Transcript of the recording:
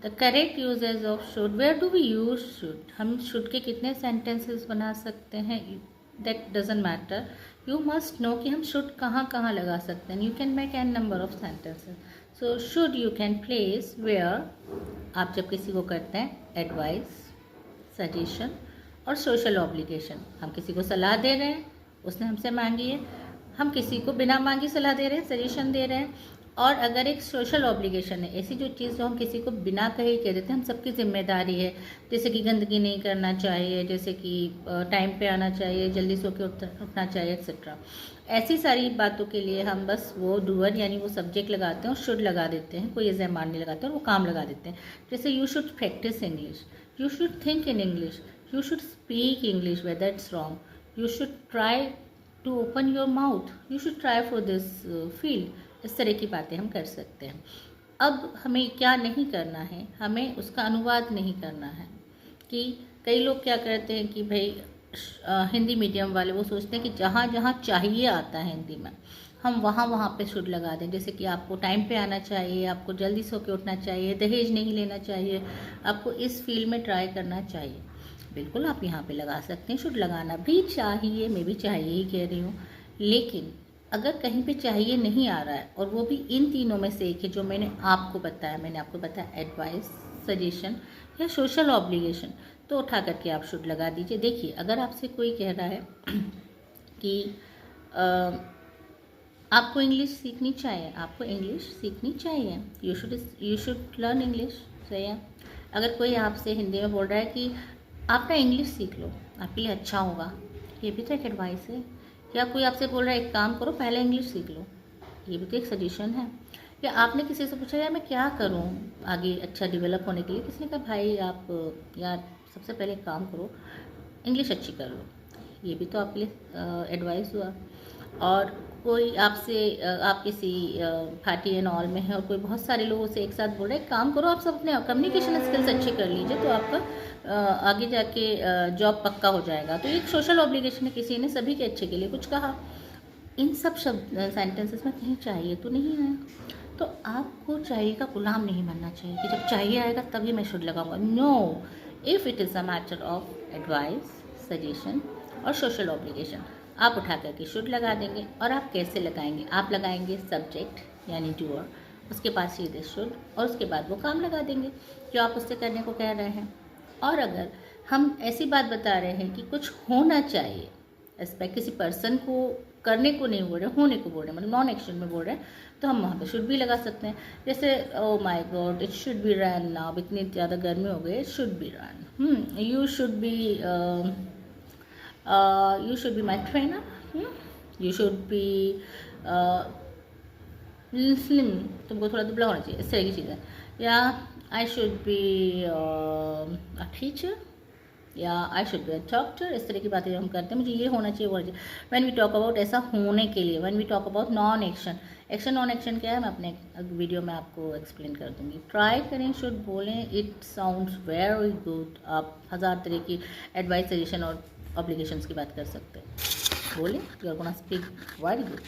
The correct usage of should, where do we use should, हम should के कितने sentences बना सकते हैं, that doesn't matter, you must know कि हम शुड कहाँ कहाँ लगा सकते हैं. You can make an number of sentences. So should you can place where, आप जब किसी को करते हैं एडवाइस, सजेशन और सोशल ऑब्लिगेशन. हम किसी को सलाह दे रहे हैं, उसने हमसे मांगी है, हम किसी को बिना मांगी सलाह दे रहे हैं, सजेशन दे रहे हैं. और अगर एक सोशल ऑब्लिगेशन है, ऐसी जो चीज़ जो हम किसी को बिना कहे कह देते हैं, हम सबकी जिम्मेदारी है, जैसे कि गंदगी नहीं करना चाहिए, जैसे कि टाइम पे आना चाहिए, जल्दी सो के उठना चाहिए, एक्सेट्रा. ऐसी सारी बातों के लिए हम बस वो डूअर यानी वो सब्जेक्ट लगाते हैं और शुड लगा देते हैं, कोई ज़मान नहीं लगाते और वो काम लगा देते हैं. जैसे you should practice English, you should think in English, you should speak English whether it's wrong, you should try to open your mouth, you should try for this field. इस तरह की बातें हम कर सकते हैं. अब हमें क्या नहीं करना है, हमें उसका अनुवाद नहीं करना है. कि कई लोग क्या करते हैं कि भाई हिंदी मीडियम वाले वो सोचते हैं कि जहाँ जहाँ चाहिए आता है हिंदी में, हम वहाँ वहाँ पे शुड लगा दें. जैसे कि आपको टाइम पे आना चाहिए, आपको जल्दी सो के उठना चाहिए, दहेज नहीं लेना चाहिए, आपको इस फील्ड में ट्राई करना चाहिए. बिल्कुल आप यहाँ पे लगा सकते हैं, शुड लगाना भी चाहिए, मैं भी चाहिए ही कह रही हूँ. लेकिन अगर कहीं पे चाहिए नहीं आ रहा है और वो भी इन तीनों में से एक है जो मैंने आपको बताया एडवाइस, सजेशन या सोशल ऑब्लिगेशन, तो उठा करके आप शुड लगा दीजिए. देखिए अगर आपसे कोई कह रहा है कि आपको इंग्लिश सीखनी चाहिए, आपको इंग्लिश सीखनी चाहिए, यू शुड लर्न इंग्लिश, सही है. अगर कोई आपसे हिंदी में बोल रहा है कि आप ना इंग्लिश सीख लो, आपके लिए अच्छा होगा, ये भी तो एक एडवाइस है. या कोई आपसे बोल रहा है एक काम करो पहले इंग्लिश सीख लो, ये भी तो एक सजेशन है. या आपने किसी से पूछा यार मैं क्या करूं आगे अच्छा डेवलप होने के लिए, किसी ने कहा भाई आप यार सबसे पहले एक काम करो इंग्लिश अच्छी कर लो, ये भी तो आपके लिए एडवाइस हुआ. और कोई आपसे आप किसी पार्टी एंड ऑल में है और कोई बहुत सारे लोगों से एक साथ बोल रहे हैं काम करो आप सब अपने कम्युनिकेशन स्किल्स अच्छे कर लीजिए तो आपका आगे जाके जॉब पक्का हो जाएगा. तो एक सोशल ऑब्लिगेशन है, किसी ने सभी के अच्छे के लिए कुछ कहा. इन सब शब्द सेंटेंसेस में कहीं चाहिए तो नहीं है. तो आपको चाहिए का गुलाम नहीं बनना चाहिए कि जब चाहिए आएगा तभी मैं शुड लगाऊंगा. No, if it is a matter of advice, suggestion और सोशल ऑब्लिगेशन, आप उठा करके शुड लगा देंगे. और आप कैसे लगाएंगे, आप लगाएंगे सब्जेक्ट यानी डूअर, उसके बाद सीधे शुड और उसके बाद वो काम लगा देंगे जो आप उससे करने को कह रहे हैं. और अगर हम ऐसी बात बता रहे हैं कि कुछ होना चाहिए, एस्पेक्ट किसी पर्सन को करने को नहीं बोल रहे, होने को बोल रहे हैं, मतलब नॉन एक्शन में बोल रहे हैं, तो हम वहाँ पे शुड भी लगा सकते हैं. जैसे oh my God it should be run now, इतनी ज़्यादा गर्मी हो गई, should be run, you should be my trainer, you should be slim, तुमको थोड़ा दुबला होना चाहिए, इस तरह की चीज़ें. या I should be a teacher, या I should be a doctor. इस तरह की बातें जो हम करते हैं, मुझे ये होना चाहिए वो होना चाहिए. व्हेन वी टॉक अबाउट ऐसा होने के लिए, when we talk about non action, action non action क्या है मैं अपने वीडियो में आपको एक्सप्लेन कर दूंगी. ट्राई करें, शुड बोलें, इट साउंड्स वेरी गुड. आप हज़ार तरह की एडवाइस, सजेशन और ऑब्लिगेशंस की बात कर सकते हैं. बोलें, you are gonna speak very good.